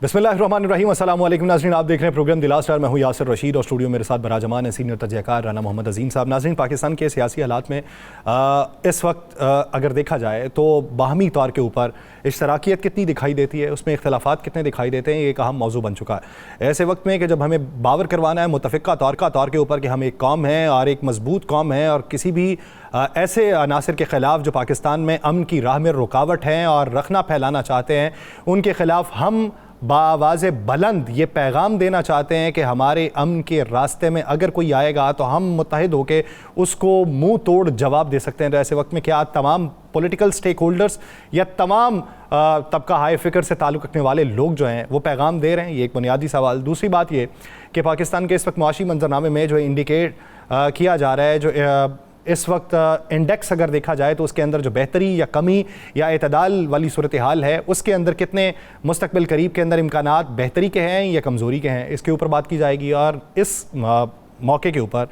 बिस्मिल्लाहिर्रहमानिर्रहीम। अस्सलाम वालेकुम नाज़रीन, आप देख रहे हैं प्रोग्राम द लास्ट आवर। मैं हूं यासिर रशीद और स्टूडियो मेरे साथ बराजमान है सीनियर तजज़ियाकार राना मोहम्मद अज़ीम साहब। नाज़रीन, पाकिस्तान के सियासी हालात में इस वक्त अगर देखा जाए तो बाहमी तौर के ऊपर इश्तराकियत कितनी दिखाई देती है, उसमें इख्तलाफात कितने दिखाई देते हैं, ये एक अहम मौजू बन चुका है ऐसे वक्त में कि जब हमें बावर करवाना है मुतफ़िक़ा तौर के ऊपर कि हम एक कौम है और एक मजबूत कौम है और किसी भी ऐसे अनासर के ख़िलाफ़ जो पाकिस्तान में अमन की राह में रुकावट हैं और रखना फैलाना चाहते हैं, उनके ख़िलाफ़ हम बावाज़े बुलंद ये पैगाम देना चाहते हैं कि हमारे अमन के रास्ते में अगर कोई आएगा तो हम मुत्तहिद होकर उसको मुंह तोड़ जवाब दे सकते हैं। तो ऐसे वक्त में क्या तमाम पॉलिटिकल स्टेक होल्डर्स या तमाम तबका हाई फ़िक्र से ताल्लुक़ रखने वाले लोग जो हैं वो पैगाम दे रहे हैं? ये एक बुनियादी सवाल। दूसरी बात ये कि पाकिस्तान के इस वक्त मुआशी मंजरनामे में जो इंडिकेट किया जा रहा है, जो इस वक्त इंडेक्स अगर देखा जाए तो उसके अंदर जो बेहतरी या कमी या एतदाल वाली सूरत हाल है, उसके अंदर कितने मुस्तकबिल करीब के अंदर इम्कानात बेहतरी के हैं या कमज़ोरी के हैं, इसके ऊपर बात की जाएगी। और इस मौके के ऊपर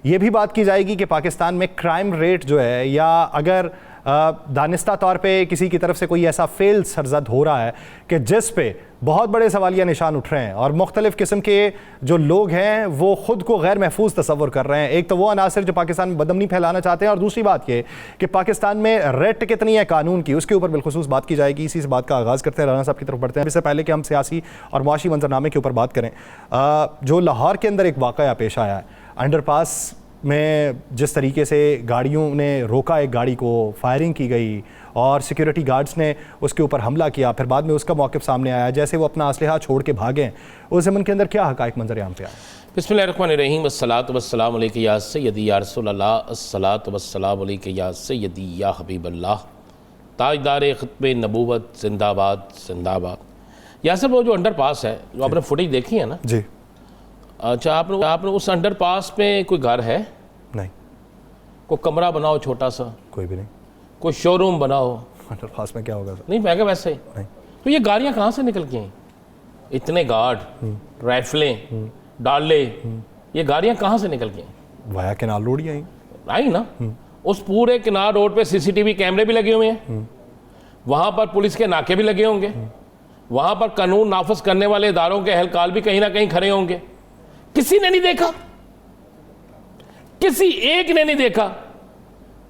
ये भी बात की जाएगी कि पाकिस्तान में क्राइम रेट जो है, या अगर दानिस्ता तौर पे किसी की तरफ से कोई ऐसा फेल सरजद हो रहा है कि जिस पे बहुत बड़े सवालिया निशान उठ रहे हैं और मुख्तलिफ़ किस्म के जो लोग हैं वो ख़ुद को गैर महफूज तस्वर कर रहे हैं। एक तो वो अनासर जो पाकिस्तान में बदअमनी फैलाना चाहते हैं, और दूसरी बात ये कि पाकिस्तान में रेट कितनी है कानून की, उसके ऊपर बिलखुसूस बात की जाएगी। इसी से बात का आगाज़ करते हैं, राना साहब की तरफ बढ़ते हैं। इससे पहले कि हम सियासी और मुआशी मंजरनामे के ऊपर बात करें, जो लाहौर के अंदर एक वाक़या पेश आया है, अंडरपास में जिस तरीके से गाड़ियों ने रोका, एक गाड़ी को फायरिंग की गई और सिक्योरिटी गार्ड्स ने उसके ऊपर हमला किया, फिर बाद में उसका मौक़िफ़ सामने आया जैसे वो अपना असलहा छोड़ के भागे, उस ज़मन के अंदर क्या हक़ाइक़ मंज़र-ए-आम पे आए? बिस्मिल्लाहिर्रहमानिर्रहीम। अस्सलातु वस्सलामु अलैका या सय्यदी या रसूलल्लाह, अस्सलातु वस्सलामु अलैका या सय्यदी या हबीबल्लाह, ताजदार ख़ुत्बे नबूवत जिंदाबाद जिंदाबाद। यासिर, वो जो अंडरपास है, जो आपने फुटेज देखी है ना जी, अच्छा, आपने उस अंडरपास में कोई घर है? नहीं। कोई कमरा बनाओ छोटा सा? कोई भी नहीं। कोई शोरूम बनाओ? अंडरपास में क्या होगा सर? नहीं, मैं क्या वैसे ही। नहीं। तो ये गाड़ियाँ कहाँ से निकल के आई? इतने गार्ड, राइफलें, डाले, ये गाड़ियाँ कहाँ से निकल के आई? वाया केनाल रोड ही आई ना। उस पूरे किनार रोड पे सीसीटीवी कैमरे भी लगे हुए हैं, वहाँ पर पुलिस के नाके भी लगे होंगे, वहाँ पर कानून नाफिज करने वाले इदारों के अहलकार भी कहीं ना कहीं खड़े होंगे। किसी ने नहीं देखा, किसी एक ने नहीं देखा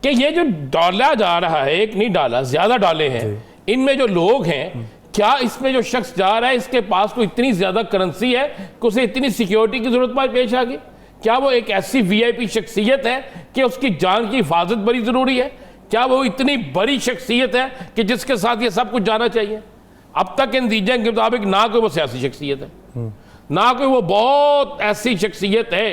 कि ये जो डाला जा रहा है, एक नहीं डाला, ज्यादा डाले हैं, इनमें जो लोग हैं, क्या इसमें जो शख्स जा रहा है इसके पास तो इतनी ज्यादा करेंसी है कि उसे इतनी सिक्योरिटी की जरूरत पेश आ गई? क्या वो एक ऐसी वीआईपी शख्सियत है कि उसकी जान की हिफाजत बड़ी जरूरी है? क्या वो इतनी बड़ी शख्सियत है कि जिसके साथ ये सब कुछ जाना चाहिए? अब तक के नतीजे के मुताबिक ना कोई वो सियासी शख्सियत है, ना कोई वो बहुत ऐसी शख्सियत है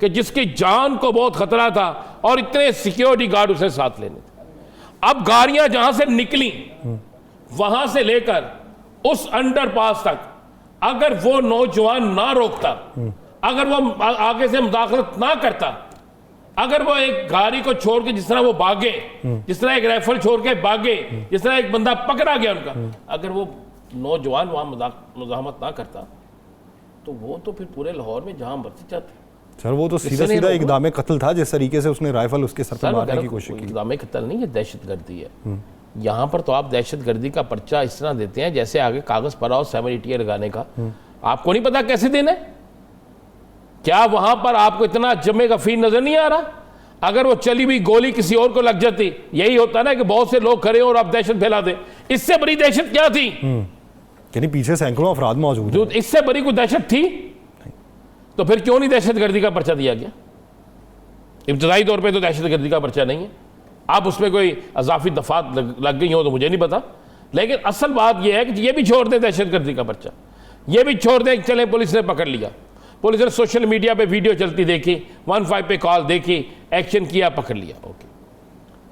कि जिसकी जान को बहुत खतरा था और इतने सिक्योरिटी गार्ड उसे साथ लेने थे। अब गाड़ियां जहां से निकली वहां से लेकर उस अंडरपास तक, अगर वो नौजवान ना रोकता, अगर वो आगे से मुदाखलत ना करता, अगर वो एक गाड़ी को छोड़ के जिस तरह वो भागे, जिस तरह एक राइफल छोड़ के भागे, जिस तरह एक बंदा पकड़ा गया उनका, अगर वो नौजवान वहां मुजाहमत ना करता तो वो तो फिर पूरे लाहौर में जहां मर्जी जाते। सर, वो तो सीधा इक़दाम कत्ल था, जिस तरीके से उसने राइफल उसके सर पर मारने की कोशिश की। इक़दाम कत्ल नहीं, ये दहशतगर्दी है। यहाँ पर तो आप दहशतगर्दी का पर्चा इस तरह देते हैं जैसे आगे कागज पर आओ 780 लगाने का। आपको नहीं पता कैसे देना है? क्या वहां पर आपको इतना जमे का फील नजर नहीं आ रहा? अगर वो चली हुई गोली किसी और को लग जाती, यही होता ना कि बहुत से लोग खड़े और आप दहशत फैला दें। इससे बड़ी दहशत क्या थी? यानी पीछे सैकड़ों अफराद मौजूद हैं। इससे बड़ी कोई दहशत थी? तो फिर क्यों नहीं दहशतगर्दी का पर्चा दिया गया? इब्तदाई तौर पे तो दहशतगर्दी का पर्चा नहीं है। आप उसमें कोई अजाफी दफात लग गई हो तो मुझे नहीं पता, लेकिन असल बात यह है कि ये भी छोड़ दें दहशतगर्दी का पर्चा, ये भी छोड़ दें। चले, पुलिस ने पकड़ लिया, पुलिस ने सोशल मीडिया पे वीडियो चलती देखी, 15 पे कॉल देखी, एक्शन किया, पकड़ लिया, ओके।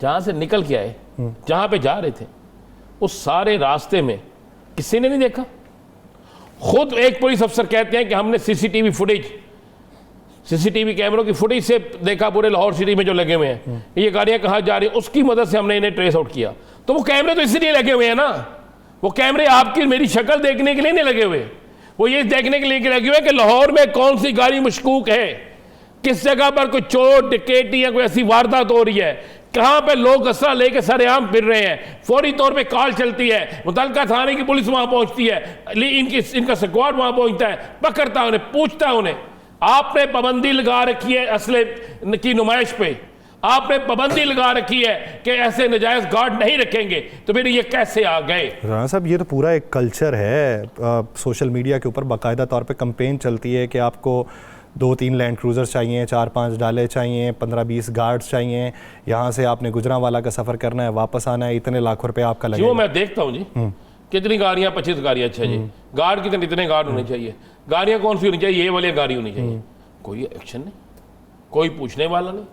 जहां से निकल के आए, जहां पे जा रहे थे, उस सारे रास्ते में किसी ने नहीं देखा। खुद एक पुलिस अफसर कहते हैं कि हमने सीसीटीवी फुटेज, सीसीटीवी कैमरों की फुटेज से देखा पूरे लाहौर सिटी में जो लगे हुए हैं, ये गाड़ियां कहाँ जा रही हैं, उसकी मदद से हमने इन्हें ट्रेस आउट किया। तो वो कैमरे तो इसलिए लगे हुए हैं ना, वो कैमरे आपकी मेरी शक्ल देखने के लिए नहीं लगे हुए, वो ये देखने के लिए लगे हुए कि लाहौर में कौन सी गाड़ी मशकूक है, किस जगह पर कोई चोर डकैती या कोई ऐसी वारदात हो रही है, कहां पे लोग असला लेके सरेआम फिर रहे हैं, फौरी तौर पे कॉल चलती है, मुतलका थाने की पुलिस वहां पहुंचती है, इनका स्क्वाड वहां पहुंचता है, पकड़ता है उन्हें, पूछता है उन्हें। आपने पाबंदी लगा रखी है असले की नुमाइश पे, आपने पाबंदी लगा रखी है कि ऐसे नजायज गार्ड नहीं रखेंगे, तो फिर ये कैसे आ गए? राणा साहब, ये तो पूरा एक कल्चर है। सोशल मीडिया के ऊपर बाकायदा तौर पे कैंपेन चलती है कि आपको 2-3 लैंड क्रूजर चाहिए, 4-5 डाले चाहिए, 15-20 गार्ड्स चाहिए, यहाँ से आपने गुजरांवाला का सफ़र करना है, वापस आना है, इतने लाखों रुपए आपका लगेगा। जो मैं देखता हूँ जी, कितनी गाड़ियाँ, 25 गाड़ियाँ, अच्छा जी, गार्ड कितने, इतने गार्ड होने चाहिए, गाड़ियाँ कौन सी होनी चाहिए, ये वाली गाड़ी होनी चाहिए। कोई एक्शन नहीं, कोई पूछने वाला नहीं,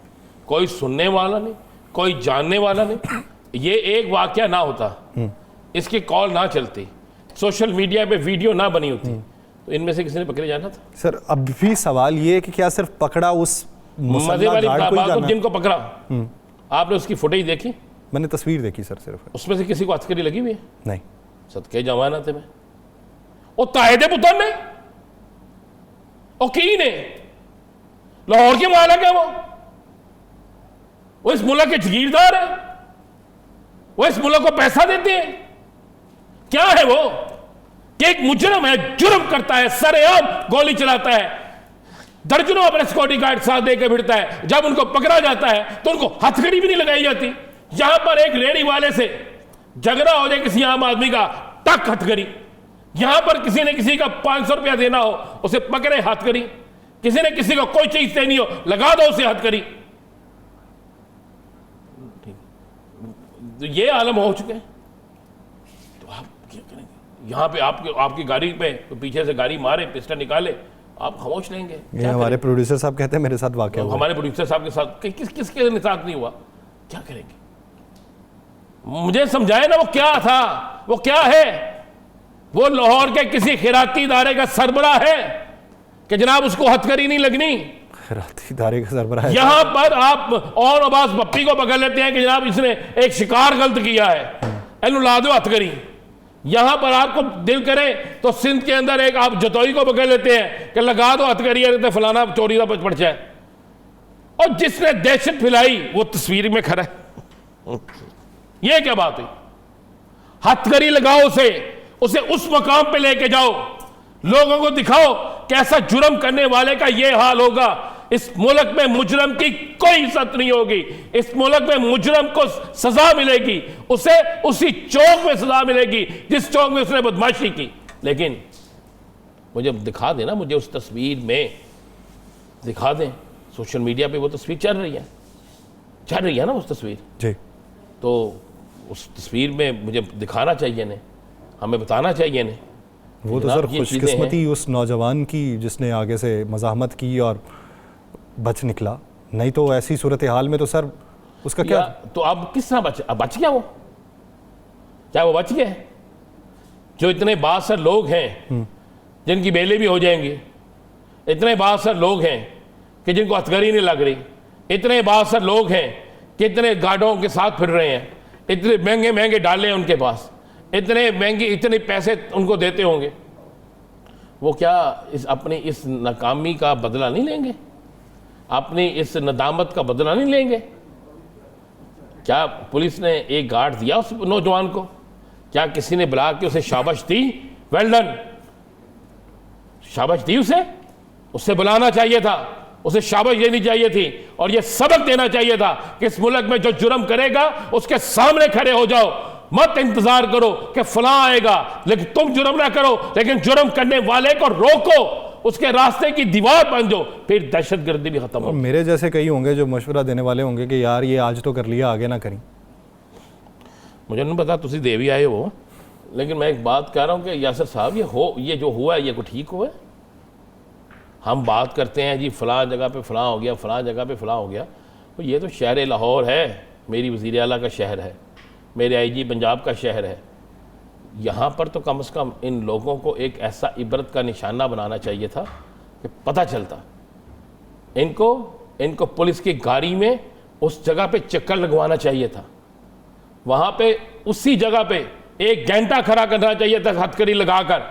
कोई सुनने वाला नहीं, कोई जानने वाला नहीं। ये एक वाकया ना होता, इसकी कॉल ना चलती, सोशल मीडिया पे वीडियो ना बनी होती, तो इनमें से किसी ने पकड़े जाना था। सर, अब भी सवाल ये है कि क्या सिर्फ पकड़ा उस मजे वाली बात, जिनको पकड़ा आपने उसकी फुटेज देखी? मैंने तस्वीर देखी सर सिर्फ। उसमें से किसी को हथकड़ी लगी हुई है? नहीं। सदके जमानत में वो ताहिद पुत्र ने, वो की ने, लाहौर के मालिक है, वो इस मुल्क के जागीरदार है, वो इस मुल्क को पैसा देते हैं। क्या है वो कि एक मुजरम है, जुर्म करता है, सरेआम गोली चलाता है, दर्जनों अपने सिक्योरिटी गार्ड साथ देकर भिड़ता है, जब उनको पकड़ा जाता है तो उनको हथकड़ी भी नहीं लगाई जाती। यहां पर एक रेडी वाले से झगड़ा हो जाए किसी आम आदमी का, टक हथकड़ी। यहां पर किसी ने किसी का 500 रुपया देना हो, उसे पकड़े हथकड़ी। किसी ने किसी को कोई चीज देनी हो, लगा दो उसे हथकड़ी। तो ये आलम हो चुके हैं, तो आप क्या करेंगे? यहाँ पे आपकी गाड़ी पे तो पीछे से गाड़ी मारे, पिस्टल निकाले, आप खामोश रहेंगे? ये हमारे प्रोड्यूसर साहब कहते हैं मेरे साथ वाकया हुआ। हमारे प्रोड्यूसर साहब के साथ किसके साथ नहीं हुआ? क्या करेंगे? मुझे समझाए ना, वो क्या था, वो क्या है? वो लाहौर के किसी खैराती इदारे का सरबराह है कि जनाब उसको हथकड़ी नहीं लगनी। खैराती इदारे का सरबराह है। यहां पर आप और अब्बास पप्पी को पकड़ लेते हैं कि जनाब इसने एक शिकार गलत किया है, एनु ला दो हथकड़ी। यहां पर आपको दिल करे तो सिंध के अंदर एक आप जतोई को पकड़ लेते हैं कि लगा दो हथकड़ी, तो फलाना चोरी का पड़ जाए। और जिसने दहशत फैलाई वो तस्वीर में खड़ा है। ये क्या बात है? हथकड़ी लगाओ उसे उस मकाम पे लेके जाओ, लोगों को दिखाओ कैसा जुर्म करने वाले का ये हाल होगा। इस मुल्क में मुजरम की कोई इज्जत नहीं होगी, इस मुल्क में मुजरम को सजा मिलेगी, उसे उसी चौक में सजा मिलेगी जिस चौक में उसने बदमाशी की। लेकिन मुझे दिखा देना, मुझे उस तस्वीर में दिखा दें। सोशल मीडिया पे वो तस्वीर चल रही है ना उस तस्वीर जी, तो उस तस्वीर में मुझे दिखाना चाहिए ने, हमें बताना चाहिए ने। वो तो सर खुशकिस्मती उस नौजवान की जिसने आगे से मज़ाहमत की और बच निकला, नहीं तो ऐसी सूरत हाल में तो सर उसका क्या? तो अब किस तरह बच गया वो? क्या वो बच गया? जो इतने बासर लोग हैं जिनकी बेले भी हो जाएंगी, इतने बासर लोग हैं कि जिनको हथकड़ी नहीं लग रही, इतने बासर लोग हैं कि इतने गार्डों के साथ फिर रहे हैं, इतने महंगे महंगे डाले हैं उनके पास, इतने महंगे इतने पैसे उनको देते होंगे, वो क्या अपनी इस नाकामी का बदला नहीं लेंगे? अपनी इस नदामत का बदला नहीं लेंगे? क्या पुलिस ने एक गार्ड दिया उस नौजवान को? क्या किसी ने बुला के उसे शाबाश दी? वेल डन, शाबाश दी उसे बुलाना चाहिए था, उसे शाबाश देनी चाहिए थी और यह सबक देना चाहिए था कि इस मुल्क में जो जुर्म करेगा उसके सामने खड़े हो जाओ, मत इंतजार करो कि फलां आएगा, लेकिन तुम जुर्म ना करो, लेकिन जुर्म करने वाले को रोको, उसके रास्ते की दीवार बन जाओ, फिर दहशतगर्दी भी खत्म हो। मेरे जैसे कई होंगे जो मशवरा देने वाले होंगे कि यार ये आज तो कर लिया, आगे ना करें। मुझे नहीं पता तुसी देवी आए हो, लेकिन मैं एक बात कह रहा हूं कि यासर साहब ये जो हुआ है ये को ठीक हुआ है? हम बात करते हैं जी फलां जगह पे फलां हो गया, फलां जगह पे फलां हो गया, तो ये तो शहर लाहौर है, मेरी वज़ीर आला का शहर है, मेरे आईजी पंजाब का शहर है। यहाँ पर तो कम से कम इन लोगों को एक ऐसा इबरत का निशाना बनाना चाहिए था कि पता चलता। इनको पुलिस की गाड़ी में उस जगह पे चक्कर लगवाना चाहिए था, वहाँ पे उसी जगह पे 1 घंटा खड़ा करना चाहिए था हथकड़ी लगाकर।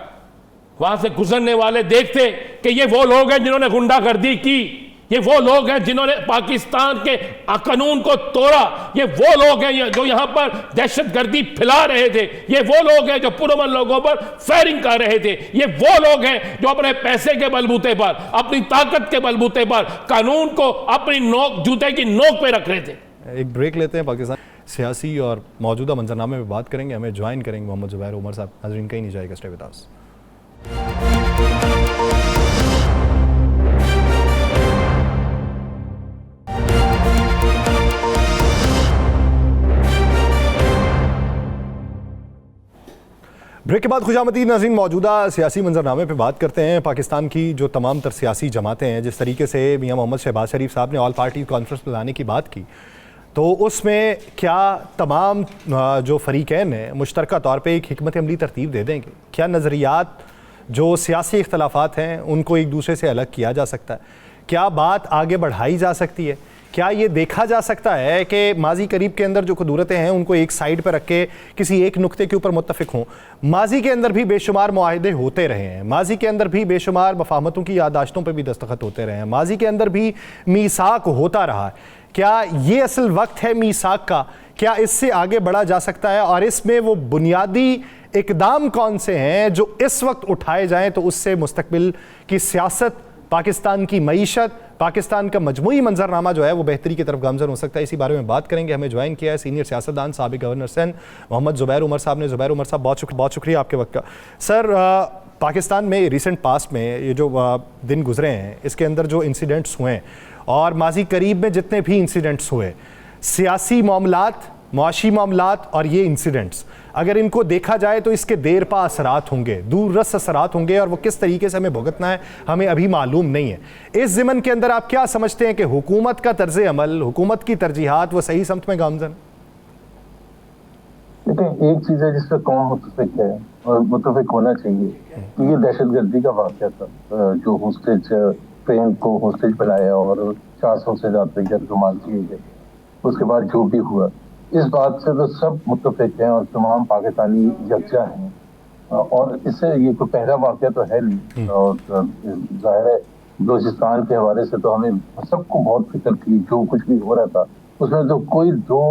वहाँ से गुजरने वाले देखते कि ये वो लोग हैं जिन्होंने गुंडागर्दी की, ये वो लोग हैं जिन्होंने पाकिस्तान के कानून को तोड़ा। ये वो लोग हैं जो यहां पर दहशतगर्दी फैला रहे थे। ये वो लोग हैं जो पुरअमन लोगों पर फायरिंग कर रहे थे। ये वो लोग हैं जो अपने पैसे के बलबूते पर, अपनी ताकत के बलबूते पर कानून को अपनी नोक, जूते की नोक पे रख रहे थे। एक ब्रेक लेते हैं, पाकिस्तान सियासी और मौजूदा मंजरनामे में बात करेंगे। हमें ज्वाइन करेंगे मोहम्मद जुबैर उमर साहब। नाज़रीन कहीं नहीं जाएगा, स्टे विद अस। ब्रेक के बाद खुशामदीद नाज़रीन, मौजूदा सियासी मंजरनामे पे बात करते हैं। पाकिस्तान की जो तमाम तर सियासी जमातें हैं, जिस तरीके से मियां मोहम्मद शहबाज शरीफ साहब ने ऑल पार्टी कॉन्फ्रेंस बुलाने की बात की, तो उसमें क्या तमाम जो फरीकैन हैं मुश्तरका तौर पे एक हिकमत अमली तरतीब दे देंगे? क्या नज़रियात जो सियासी इख्तलाफात हैं उनको एक दूसरे से अलग किया जा सकता है? क्या बात आगे बढ़ाई जा सकती है? क्या ये देखा जा सकता है कि माजी करीब के अंदर जो कुदूरतें हैं उनको एक साइड पर रख के किसी एक नुक्ते के ऊपर मुत्तफिक हों? माजी के अंदर भी बेशुमार मुआहदे होते रहे हैं, माजी के अंदर भी बेशुमार मफाहमतों की यादाश्तों पर भी दस्तखत होते रहे हैं, माजी के अंदर भी मीसाक होता रहा है। क्या ये असल वक्त है मीसाक का? क्या इससे आगे बढ़ा जा सकता है? और इसमें वो बुनियादी इकदाम कौन से हैं जो इस वक्त उठाए जाएं तो उससे मुस्तकबिल की सियासत, पाकिस्तान की मईशत, पाकिस्तान का मजमूई मंजरनामा जो है वो बेहतरी की तरफ गामजन हो सकता है? इसी बारे में बात करेंगे। हमें ज्वाइन किया है सीनियर सियासतदान साबिक गवर्नर सिंध मोहम्मद जुबैर उमर साहब ने। जुबैर उमर साहब, बहुत शुक्रिया आपके वक्त का। सर, पाकिस्तान में रिसेंट पास्ट में ये जो दिन गुजरे हैं, इसके अंदर जो इंसिडेंट्स हुए हैं और माजी करीब में जितने भी इंसिडेंट्स हुए, सियासी मामलात, मुआशी मामलात और ये इंसिडेंट्स, अगर इनको देखा जाए तो इसके देर पा असरात होंगे, दूररस असरात होंगे, और वो किस तरीके से हमें भुगतना है हमें अभी मालूम नहीं है। इस ज़िमन के अंदर आप क्या समझते हैं कि हुकूमत का तर्ज अमल, हुकूमत की तरजीहात वो सही समत में गामजन? देखिए, एक चीज़ है जिस पर कौन मुतफिक है और मुतफिक होना चाहिए कि ये दहशतगर्दी का वाक़या था, जो होस्टेज ट्रेन को होस्टेज बनाया और 400 से ज़्यादा जर्माल किए गए। उसके बाद जो भी हुआ, इस बात से तो सब मुत्तफिक हैं और तमाम पाकिस्तानी यकजा हैं। और इससे ये कोई पहला वाक़या तो है नहीं, और ज़ाहिर है बलूचिस्तान के हवाले से तो हमें सबको बहुत फिक्र थी। जो कुछ भी हो रहा था उसमें तो कोई दो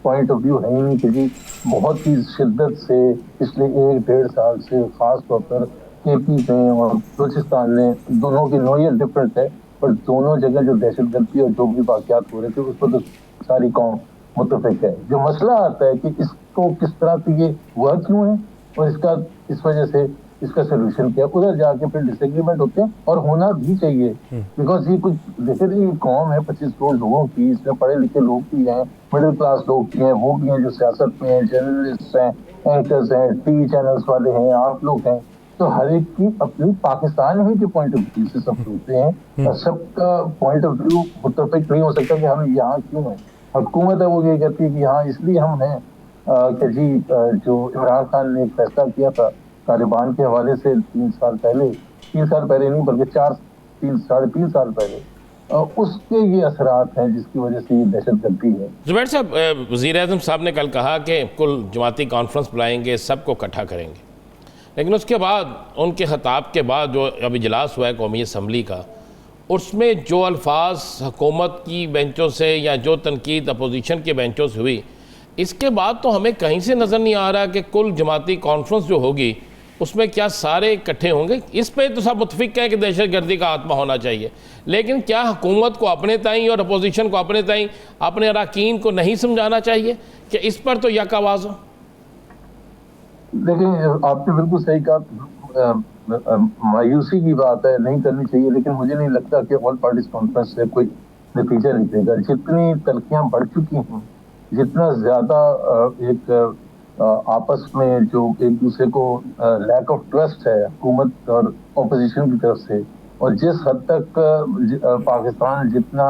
पॉइंट ऑफ व्यू है ही नहीं, क्योंकि बहुत ही शिद्दत से पिछले 1-1.5 साल से ख़ास तौर पर KP में और बलूचिस्तान ने, दोनों की नोयत डिफरेंट है, पर दोनों जगह जो दहशतगर्दी और जो भी वाक़यात हो रहे थे उस पर तो सारी कौम मुत्तफिक है। जो मसला आता है कि इसको किस तरह से ये हुआ क्यों है और इसका इस वजह से इसका सोल्यूशन क्या, उधर जाके फिर डिसएग्रीमेंट होते हैं और होना भी चाहिए। बिकॉज ये कुछ जैसे ये कौम है 25 करोड़ लोगों की, इसमें पढ़े लिखे लोग भी हैं, मिडिल क्लास लोग भी हैं, वो भी हैं जो सियासत में हैं, जर्नलिस्ट हैं, एंकर्स हैं, टीवी चैनल्स वाले हैं, आप लोग हैं। तो हर एक की अपनी पाकिस्तान ही के पॉइंट ऑफ व्यू से सब सोचते हैं और सबका पॉइंट ऑफ व्यू मुत्तफिक नहीं हो सकता कि हम यहाँ क्यों हैं। हुकूमत है वो ये कहती है कि हाँ इसलिए हम हैं कि जी जो इमरान खान ने फैसला किया था तालिबान के हवाले से 3 साल पहले नहीं बल्कि 3-3.5 साल पहले, उसके ये असरात हैं जिसकी वजह से ये दहशतगर्दी है। जुबैर साहब, वज़ीर-ए-आज़म साहब ने कल कहा कि कुल जमाती कॉन्फ्रेंस बुलाएंगे, सबको इकट्ठा करेंगे, लेकिन उसके बाद उनके खिताब के बाद जो अब इजलास हुआ है कौमी असम्बली का, उसमें जो अल्फाज हुकूमत की बेंचों से या जो तनकीद अपोजिशन के बेंचों से हुई, इसके बाद तो हमें कहीं से नज़र नहीं आ रहा कि कुल जमाती कॉन्फ्रेंस जो होगी उसमें क्या सारे इकट्ठे होंगे। इस पे तो सब मुतफिक हैं कि दहशतगर्दी का आत्मा होना चाहिए, लेकिन क्या हुकूमत को अपने ताईं और अपोजिशन को अपने ताईं, अपने अरकान को नहीं समझाना चाहिए कि इस पर तो यक आवाज़ हो? देखिए, आपने बिल्कुल सही कहा, मायूसी की बात है, नहीं करनी चाहिए, लेकिन मुझे नहीं लगता कि ऑल पार्टीज कॉन्फ्रेंस से कोई नतीजा निकलेगा। जितनी तलखियां बढ़ चुकी हैं, जितना ज़्यादा एक आपस में जो एक दूसरे को लैक ऑफ ट्रस्ट है हुकूमत और ऑपोजिशन की तरफ से, और जिस हद तक पाकिस्तान जितना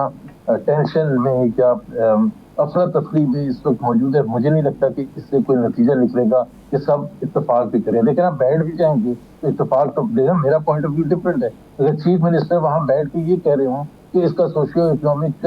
टेंशन में या अफरा तफरी में इस वक्त मौजूद है, मुझे नहीं लगता कि इससे कोई नतीजा निकलेगा कि सब इत्तेफाक भी करें। लेकिन आप बैठ भी जाएंगे तो इत्तेफाक तो देखा, मेरा पॉइंट ऑफ व्यू डिफरेंट है। अगर चीफ मिनिस्टर वहाँ बैठ के ये कह रहे हो कि इसका सोशियो इकोनॉमिक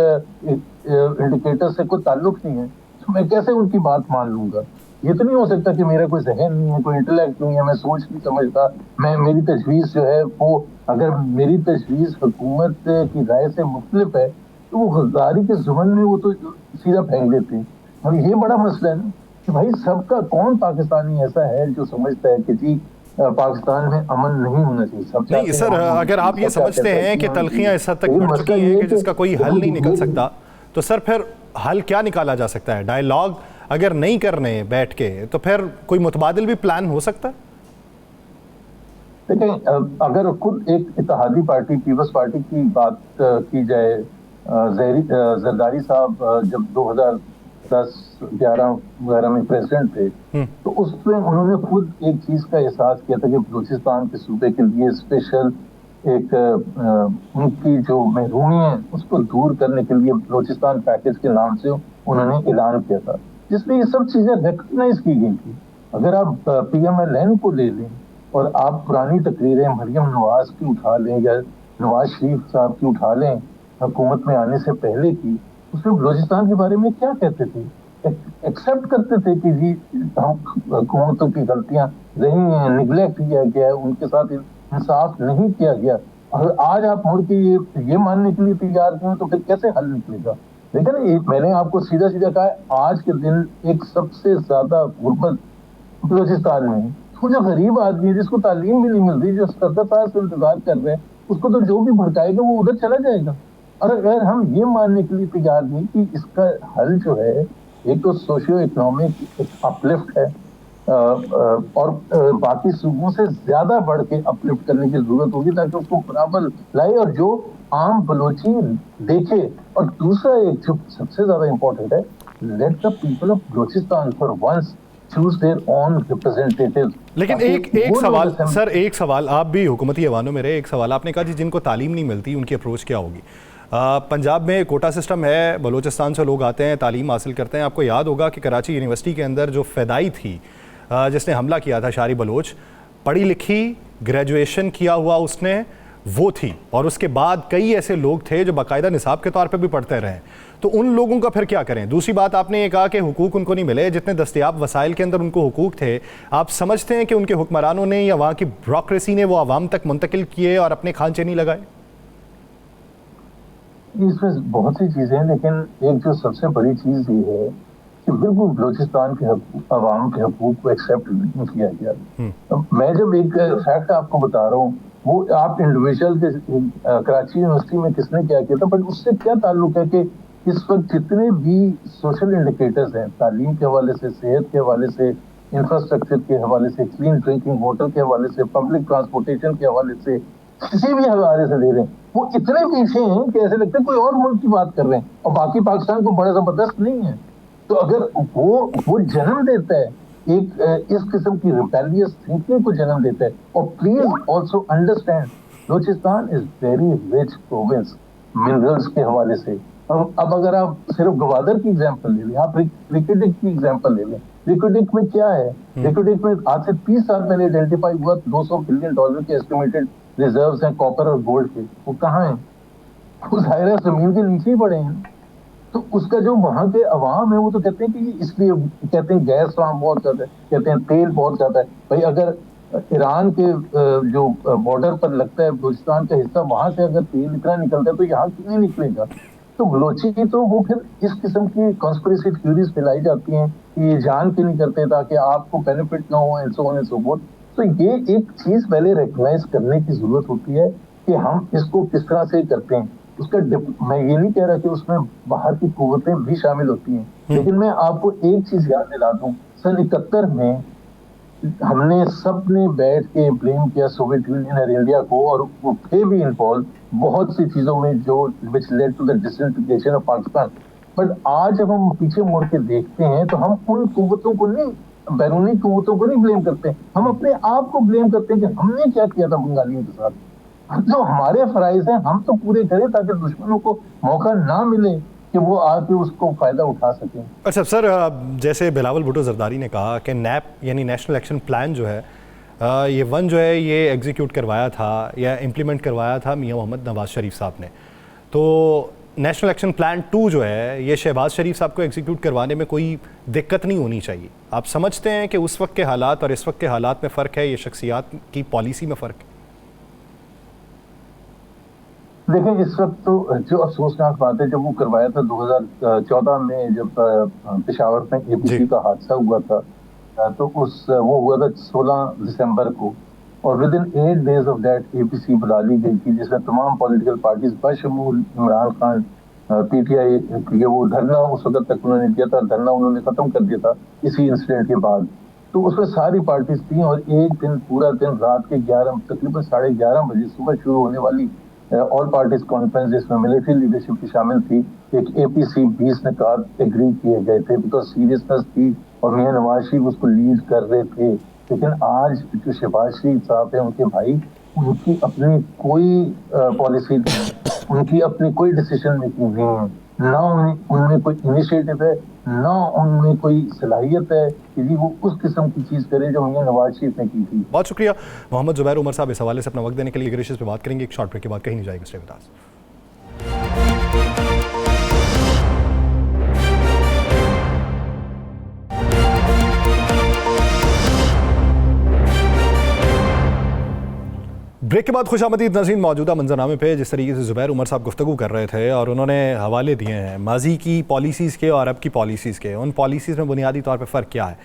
इंडिकेटर से कोई ताल्लुक नहीं है, तो मैं कैसे उनकी बात मान लूंगा? ये तो नहीं हो सकता कि मेरा कोई जहन नहीं है, कोई इंटेलेक्ट नहीं है, मैं सोच नहीं समझता, मेरी तजवीज़ जो है वो, अगर मेरी तजवीज़ हुकूमत की राय से मुख्तलिफ है तो वो गद्दारी के जुबान में वो तो सीधा फेंक देते हैं। और ये बड़ा मसला है ना कि भाई सबका कौन पाकिस्तानी ऐसा है जो समझता है कि जी पाकिस्तान में अमन नहीं होना चाहिए। सब नहीं सर, अगर आप ये समझते हैं कि तलखियां इस हद तक बढ़ चुकी हैं कि जिसका कोई हल नहीं निकल सकता, तो सर फिर हल क्या निकाला जा सकता है? डायलॉग अगर नहीं करने बैठ के तो फिर कोई मुतबादिल भी प्लान हो सकता है? देखिए, अगर खुद एक इत्तेहादी पार्टी पीपल्स पार्टी की बात की जाए, जरदारी साहब जब 2010-11 वगैरह में प्रेसिडेंट थे तो उसमें उन्होंने खुद एक चीज का एहसास किया था कि बलूचिस्तान के सूबे के लिए स्पेशल एक उनकी जो महरूमी है उसको दूर करने के लिए बलूचिस्तान पैकेज के नाम से उन्होंने ऐलान किया था, जिसमें ये सब चीजें रिकग्नाइज की गई थी। अगर आप PMLN को ले लें और आप पुरानी तकरीरें मरियम नवाज की उठा लें या नवाज शरीफ साहब की उठा लें हुकूमत में आने से पहले की, उसमें बलूचिस्तान के बारे में क्या कहते थे? एक्सेप्ट करते थे कि जी हम हुकूमतों की गलतियां रही हैं, निगलेक्ट किया गया है, उनके साथ इंसाफ नहीं किया गया। अगर आज आप मुड़ के ये मानने के लिए तैयार हैं तो फिर कैसे हल निकलेगा? लेकिन मैंने आपको सीधा सीधा कहा है, आज के दिन एक सबसे ज्यादा गुर्बत बलूचिस्तान में, तो जो गरीब आदमी है जिसको तालीम भी नहीं मिल रही, जो 17 साल से इंतजार कर रहे हैं, उसको तो जो भी भड़काएगा वो उधर चला जाएगा। और अगर हम ये मानने के लिए तैयार नहीं कि इसका हल जो है एक तो सोशियो इकोनॉमिक अपलिफ्ट है और बाकी सूबों से ज्यादा बढ़ के अपलिफ्ट करने की जरूरत होगी ताकि उसको बराबर लाए और जो आम बलोची देखे। और दूसरा एक जो सबसे ज्यादा इम्पोर्टेंट है, let the people of Balochistan for once choose their own representative. लेकिन एक सवाल सर, एक सवाल, आप भी हुकूमती ऐवानों में रहे, एक सवाल आपने कहा जी जिनको तालीम नहीं मिलती उनकी अप्रोच क्या होगी? पंजाब में कोटा सिस्टम है, बलूचिस्तान से लोग आते हैं, तालीम हासिल करते हैं। आपको याद होगा कि कराची यूनिवर्सिटी के अंदर जो फ़िदाई थी जिसने हमला किया था, शारी बलोच, पढ़ी लिखी ग्रेजुएशन किया हुआ उसने वो थी, और उसके बाद कई ऐसे लोग थे जो बाकायदा निसाब के तौर पे भी पढ़ते रहे। तो उन लोगों का फिर क्या करें? दूसरी बात, आपने ये कहा कि हुकूक उनको नहीं मिले, जितने दस्तयाब वसाइल के अंदर उनको हुकूक थे, आप समझते हैं कि उनके हुक्मरानों ने या वहाँ की ब्यूरोक्रेसी ने वो आवाम तक मुंतकिल किए और अपने खांचे नहीं लगाए? इसमें बहुत सी चीजें हैं, लेकिन एक जो सबसे बड़ी चीज ये है कि बिल्कुल बलूचिस्तान के अवाम के हकूक को एक्सेप्ट नहीं किया गया। मैं जब एक फैक्ट आपको बता रहा हूँ, वो आप इंडिविजुअल के कराची यूनिवर्सिटी में किसने क्या किया था, बट उससे क्या ताल्लुक है कि इस वक्त जितने भी सोशल इंडिकेटर्स हैं, तालीम के हवाले से, सेहत के हवाले से, इंफ्रास्ट्रक्चर के हवाले से, क्लीन ड्रिंकिंग वाटर के हवाले से, पब्लिक ट्रांसपोर्टेशन के हवाले से, किसी भी हवाले से ले रहे हैं, वो इतने पीछे हैं कि ऐसे लगता है कोई और मुल्क की बात कर रहे हैं और बाकी पाकिस्तान को बड़ा जबरदस्त नहीं है। तो अगर वो जन्म देता है एक इस किस्म की रिबेलियस थिंकिंग को जन्म देता है। और please also understand, Balochistan is very rich province minerals के हवाले से। अब अगर आप सिर्फ गवादर की एग्जांपल ले लें, आप रिकडिक की एग्जांपल ले लें, रिकडिक में क्या है? रिकडिक में आज से 30 साल पहले आइडेंटिफाई हुआ $200 बिलियन के एस्टिमेटेड रिजर्व्स हैं कॉपर और गोल्ड के, वो कहाँ हैं? वो ज़ाहिर जमीन के नीचे ही पड़े हैं। तो उसका जो वहाँ के अवाम है वो तो कहते हैं कि इसलिए कहते हैं गैस वहाँ बहुत ज़्यादा है, कहते हैं तेल बहुत ज़्यादा है। भाई अगर ईरान के जो बॉर्डर पर लगता है बलूचिस्तान का हिस्सा, वहाँ से अगर तेल इतना निकलता है तो यहाँ क्यों नहीं निकलेगा? तो बलोची की तो वो फिर इस किस्म की कॉन्स्पिरेसी थ्योरीज फैलाई जाती हैं कि ये जान के नहीं करते ताकि आपको बेनिफिट ना हो, and so on and so fourth. तो ये एक चीज पहले रिकग्नाइज करने की जरूरत होती है कि हम इसको किस तरह से करते हैं। उसका मैं ये नहीं कह रहा कि उसमें बाहर की कुव्वतें भी शामिल होती हैं, लेकिन मैं आपको एक चीज याद दिला दूं, सन 71 में हमने सबने बैठ के ब्लेम किया सोवियत यूनियन और इंडिया को, और वो थे भी इन्वॉल्व बहुत सी चीजों में जो which led to the disintegration of Pakistan. But आज जब हम पीछे मुड़ के देखते हैं तो हम उन कुव्वतों को नहीं, बैरूनी कुव्वतों को नहीं ब्लेम करते, हम अपने आप को ब्लेम करते हैं कि हमने क्या किया था बंगालियों के साथ। जो हमारे फराइज हैं हम तो पूरे करें ताकि दुश्मनों को मौका ना मिले कि वो आके उसको फायदा उठा सकें। अच्छा सर, जैसे बिलावल भुट्टो जरदारी ने कहा कि नैप यानी नेशनल एक्शन प्लान जो है ये वन जो है ये एग्जीक्यूट करवाया था या इम्प्लीमेंट करवाया था मियां मोहम्मद नवाज शरीफ साहब ने, तो नेशनल एक्शन प्लान 2 जो है ये शहबाज शरीफ साहब को एग्जीक्यूट करवाने में कोई दिक्कत नहीं होनी चाहिए। आप समझते हैं कि उस वक्त के हालात और इस वक्त के हालात में फ़र्क है, ये शख्सियात की पॉलिसी में फ़र्क है? देखिए, इस वक्त तो जो अफसोसनाक बात है, जब वो करवाया था 2014 में, जब पेशावर में एपीसी का हादसा हुआ था, तो वो हुआ था 16 दिसंबर को, और within 8 days of that APC बुला ली गई थी, जिसमें तमाम पॉलिटिकल पार्टीज बशमूल इमरान खान, पीटीआई, क्योंकि वो धरना उस वक्त तक उन्होंने किया था, धरना उन्होंने खत्म कर दिया था इसी इंसिडेंट के बाद, तो उसमें सारी पार्टीज थी। और एक दिन, पूरा दिन, रात के तकरीबन 11:30 बजे सुबह शुरू होने वाली ऑल पार्टीज कॉन्फ्रेंस, जिसमें मिलिट्री लीडरशिप भी शामिल थी, एक एपीसी 20 निकात एग्री किए गए थे, बिकॉज सीरियसनेस थी और मियां नवाज शरीफ उसको लीड कर रहे थे। लेकिन आज जो शहबाज शरीफ साहब है, उनके भाई, उनकी अपनी कोई पॉलिसी नहीं, उनकी अपनी कोई डिसीजन मेकिंग नहीं है, ना उनमें कोई इनिशिएटिव है, ना उनमें कोई सलाहियत है कि वो उस किस्म की चीज़ करें जो मियां नवाज शरीफ ने की थी। बहुत शुक्रिया मोहम्मद जुबैर उमर साहब, इस हवाले से अपना वक्त देने के लिए। इस पे बात करेंगे एक शॉर्ट ब्रेक के बाद, कहीं नहीं जाएगा। Stay with us. ब्रेक के बाद खुशामदीद नाज़रीन, मौजूदा मंजरनामे पे जिस तरीके से जुबैर उमर साहब गुफ्तगू कर रहे थे और उन्होंने हवाले दिए हैं माजी की पॉलिसीज़ के और अब की पॉलिसीज़ के, उन पॉलिसीज़ में बुनियादी तौर पे फ़र्क क्या है,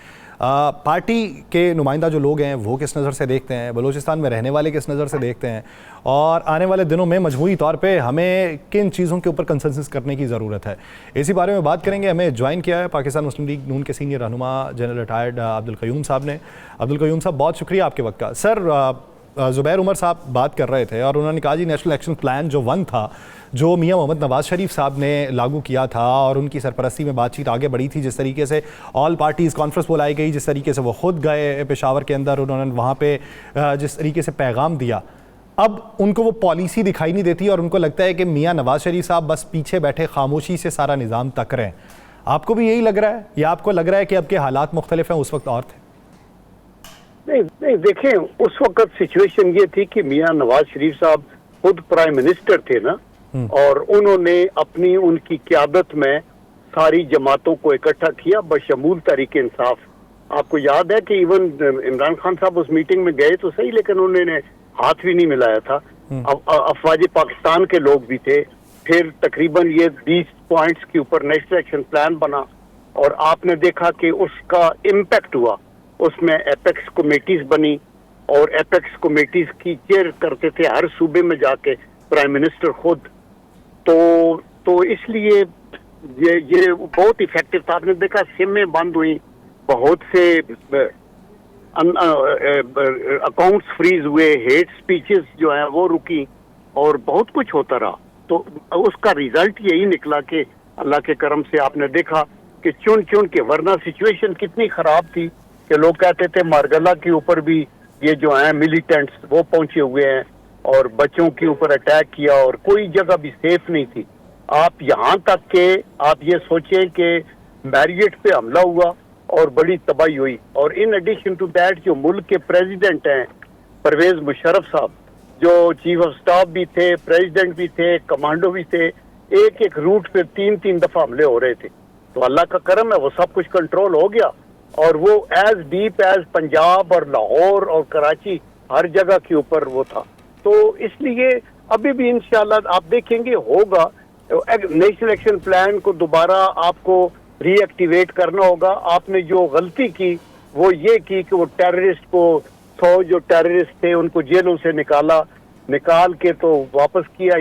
पार्टी के नुमाइंदा जो लोग हैं वो किस नज़र से देखते हैं, बलूचिस्तान में रहने वाले किस नज़र से देखते हैं, और आने वाले दिनों में मजमूई तौर पे हमें किन चीज़ों के ऊपर कंसेंसस करने की ज़रूरत है, इसी बारे में बात करेंगे। हमें ज्वाइन किया है पाकिस्तान मुस्लिम लीग नून के सीनियर रहनुमा जनरल रिटायर्ड अब्दुल क़य्यूम साहब ने। अब्दुल क़य्यूम साहब, बहुत शुक्रिया आपके वक्त का। सर, जुबैर उमर साहब बात कर रहे थे और उन्होंने कहा जी नेशनल एक्शन प्लान जो 1 था, जो मियां मोहम्मद नवाज शरीफ साहब ने लागू किया था और उनकी सरपरस्ती में बातचीत आगे बढ़ी थी, जिस तरीके से ऑल पार्टीज़ कॉन्फ्रेंस बुलाई गई, जिस तरीके से वो खुद गए पेशावर के अंदर, उन्होंने वहाँ पे जिस तरीके से पैगाम दिया, अब उनको वो पॉलिसी दिखाई नहीं देती और उनको लगता है कि मियां नवाज शरीफ साहब बस पीछे बैठे खामोशी से सारा निज़ाम तक रहे हैं। आपको भी यही लग रहा है या आपको लग रहा है कि अब के हालात मुख्तलिफ हैं, उस वक्त और थे? नहीं, देखें, उस वक्त सिचुएशन ये थी कि मियां नवाज शरीफ साहब खुद प्राइम मिनिस्टर थे ना, और उन्होंने अपनी उनकी क़यादत में सारी जमातों को इकट्ठा किया बशमूल तहरीक इंसाफ। आपको याद है कि इवन इमरान खान साहब उस मीटिंग में गए तो सही, लेकिन उन्होंने हाथ भी नहीं मिलाया था। अफवाज पाकिस्तान के लोग भी थे। फिर तकरीबन ये 20 पॉइंट्स के ऊपर नेशनल एक्शन प्लान बना और आपने देखा कि उसका इम्पैक्ट हुआ। उसमें एपेक्स कमेटीज बनी और एपेक्स कमेटीज की चेयर करते थे हर सूबे में जाके प्राइम मिनिस्टर खुद। तो इसलिए ये बहुत इफेक्टिव था। आपने देखा सिमें बंद हुई, बहुत से अकाउंट्स फ्रीज हुए, हेट स्पीचेस जो है वो रुकी और बहुत कुछ होता रहा। तो उसका रिजल्ट यही निकला कि अल्लाह के करम से आपने देखा कि चुन चुन के, वरना सिचुएशन कितनी खराब थी कि लोग कहते थे मारगला के ऊपर भी ये जो है मिलिटेंट्स वो पहुंचे हुए हैं और बच्चों के ऊपर अटैक किया और कोई जगह भी सेफ नहीं थी। आप यहाँ तक के आप ये सोचें कि मैरियट पे हमला हुआ और बड़ी तबाही हुई। और इन एडिशन टू दैट जो मुल्क के प्रेसिडेंट हैं परवेज मुशर्रफ साहब, जो चीफ ऑफ स्टाफ भी थे, प्रेसिडेंट भी थे, कमांडो भी थे, एक एक रूट पे 3-3 दफा हमले हो रहे थे। तो अल्लाह का करम है, वो सब कुछ कंट्रोल हो गया और वो एज डीप एज पंजाब और लाहौर और कराची हर जगह के ऊपर वो था। तो इसलिए अभी भी इंशाल्लाह आप देखेंगे होगा। नेशनल एक्शन प्लान को दोबारा आपको रीएक्टिवेट करना होगा। आपने जो गलती की वो ये की कि वो टेररिस्ट को 100 जो टेररिस्ट थे उनको जेलों से निकाल के तो वापस किया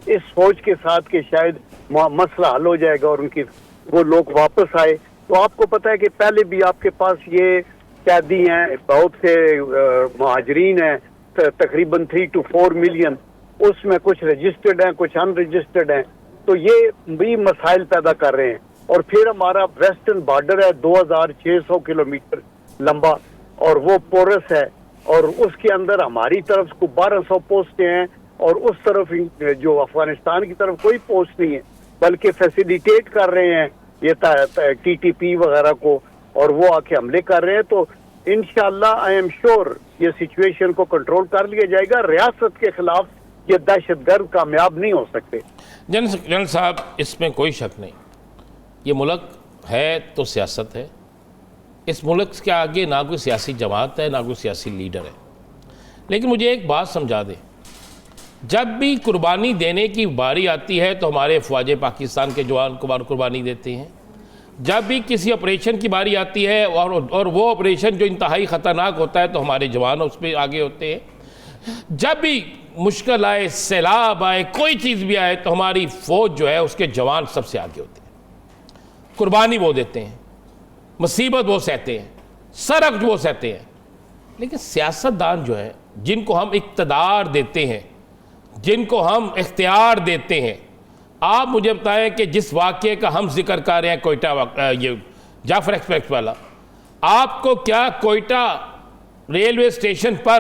इस सोच के साथ कि शायद मसला हल हो जाएगा और उनकी वो लोग वापस आए। तो आपको पता है कि पहले भी आपके पास ये कैदी हैं, बहुत से मुहाजिरीन हैं, तकरीबन 3 to 4 मिलियन, उसमें कुछ रजिस्टर्ड हैं, कुछ अनरजिस्टर्ड हैं। तो ये भी मसाइल पैदा कर रहे हैं। और फिर हमारा वेस्टर्न बॉर्डर है 2600 किलोमीटर लंबा और वो पोरस है और उसके अंदर हमारी तरफ को 1200 पोस्टें हैं और उस तरफ जो अफगानिस्तान की तरफ कोई पोस्ट नहीं है, बल्कि फैसिलिटेट कर रहे हैं ये TTP वगैरह को और वो आके हमले कर रहे हैं। तो इंशाल्लाह आई एम श्योर ये सिचुएशन को कंट्रोल कर लिया जाएगा। रियासत के खिलाफ ये दहशतगर्द कामयाब नहीं हो सकते। जनरल साहब, इसमें कोई शक नहीं, ये मुल्क है तो सियासत है। इस मुल्क के आगे ना कोई सियासी जमात है, ना कोई सियासी लीडर है। लेकिन मुझे एक बात समझा दे, जब भी कुर्बानी देने की बारी आती है तो हमारे अफवाज पाकिस्तान के जवान कुर्बानी देते हैं। जब भी किसी ऑपरेशन की बारी आती है और वो ऑपरेशन जो इंतहाई ख़तरनाक होता है तो हमारे जवान उस पर आगे होते हैं। जब भी मुश्किल आए, सैलाब आए, कोई चीज़ भी आए तो हमारी फ़ौज जो है उसके जवान सबसे आगे होते हैं। कुर्बानी वो देते हैं, मुसीबत वो सहते हैं, सरक वो सहते हैं। लेकिन सियासतदान जो है, जिनको हम इक़्तिदार देते हैं, जिनको हम इख्तियार देते हैं, आप मुझे बताएं कि जिस वाक़े का हम जिक्र कर रहे हैं, कोयटा ये जाफर एक्सप्रेस वाला, आपको क्या कोयटा रेलवे स्टेशन पर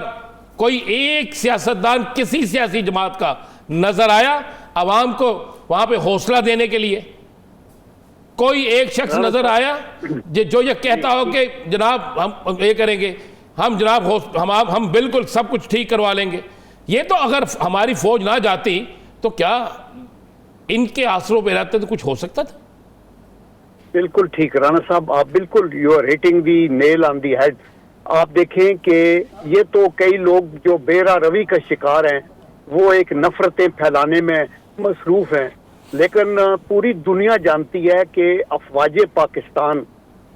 कोई एक सियासतदान किसी सियासी जमात का नज़र आया आवाम को वहाँ पे हौसला देने के लिए? कोई एक शख्स नज़र आया जो ये कहता हो कि जनाब हम ये करेंगे, हम जनाब हम बिल्कुल सब कुछ ठीक करवा लेंगे? ये तो अगर हमारी फौज ना जाती तो क्या इनके आसरों पे रहते तो कुछ हो सकता था? बिल्कुल ठीक राना साहब, आप बिल्कुल you are hitting the nail on the head. आप देखें कि ये तो कई लोग जो बेरा रवि का शिकार हैं वो एक नफरतें फैलाने में मसरूफ हैं, लेकिन पूरी दुनिया जानती है कि अफवाज पाकिस्तान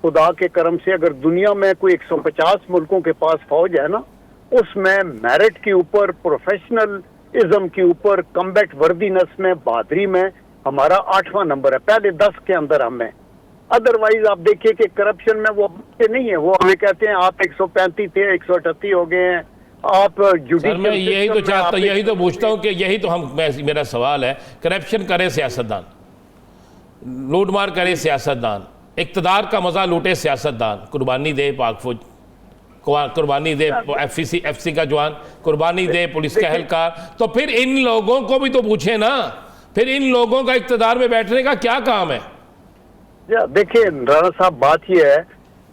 खुदा के करम से अगर दुनिया में कोई 150 मुल्कों के पास फौज है ना, उसमें मेरिट के ऊपर, प्रोफेशनलिज्म के ऊपर, कम्बैट वर्दीनेस में, बहादुरी में हमारा 8वां नंबर है, पहले 10 के अंदर हम हैं। अदरवाइज आप देखिए कि करप्शन में वो नहीं है। वो हमें कहते हैं आप 135 थे, 138 हो गए हैं, आप सर मैं यही तो चाहता, यही तो पूछता हूँ कि यही तो मेरा सवाल है, करप्शन करे सियासतदान, लूटमार करे सियासतदान, इक़्तिदार का मजा लूटे सियासतदान, कुर्बानी दे पाक फौज, कुर्बानी दे एफसी का जवान, कुर्बानी दे पुलिस का एहलकार, तो फिर इन लोगों को भी तो पूछे ना, फिर इन लोगों का इक़्तिदार में बैठने का क्या काम है? देखिए राणा साहब, बात यह है